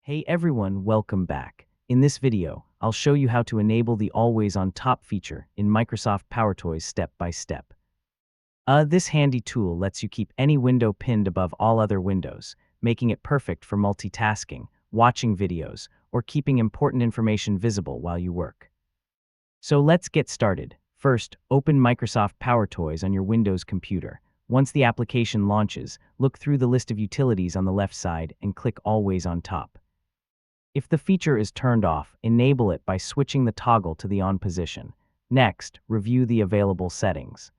Hey everyone, welcome back. In this video, I'll show you how to enable the Always on Top feature in Microsoft PowerToys step by step. This handy tool lets you keep any window pinned above all other windows, making it perfect for multitasking, watching videos, or keeping important information visible while you work. So let's get started. First, open Microsoft PowerToys on your Windows computer. Once the application launches, look through the list of utilities on the left side and click Always on Top. If the feature is turned off, enable it by switching the toggle to the on position. Next, review the available settings.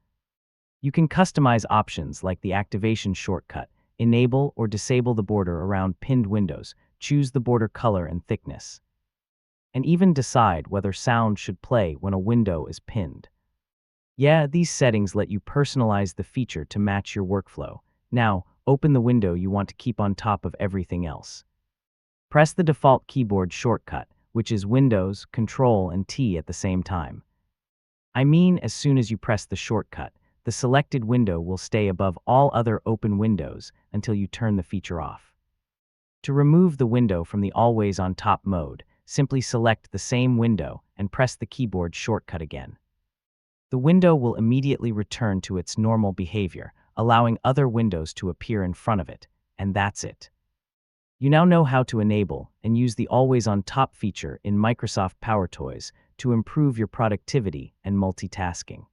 You can customize options like the activation shortcut, enable or disable the border around pinned windows, choose the border color and thickness, and even decide whether sound should play when a window is pinned. Yeah, these settings let you personalize the feature to match your workflow. Now, open the window you want to keep on top of everything else. Press the default keyboard shortcut, which is Windows, Control, and T at the same time. I mean, as soon as you press the shortcut, the selected window will stay above all other open windows until you turn the feature off. To remove the window from the Always on Top mode, simply select the same window and press the keyboard shortcut again. The window will immediately return to its normal behavior, allowing other windows to appear in front of it, and that's it. You now know how to enable and use the Always on Top feature in Microsoft PowerToys to improve your productivity and multitasking.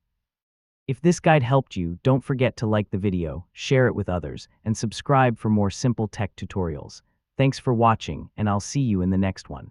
If this guide helped you, don't forget to like the video, share it with others, and subscribe for more simple tech tutorials. Thanks for watching, and I'll see you in the next one.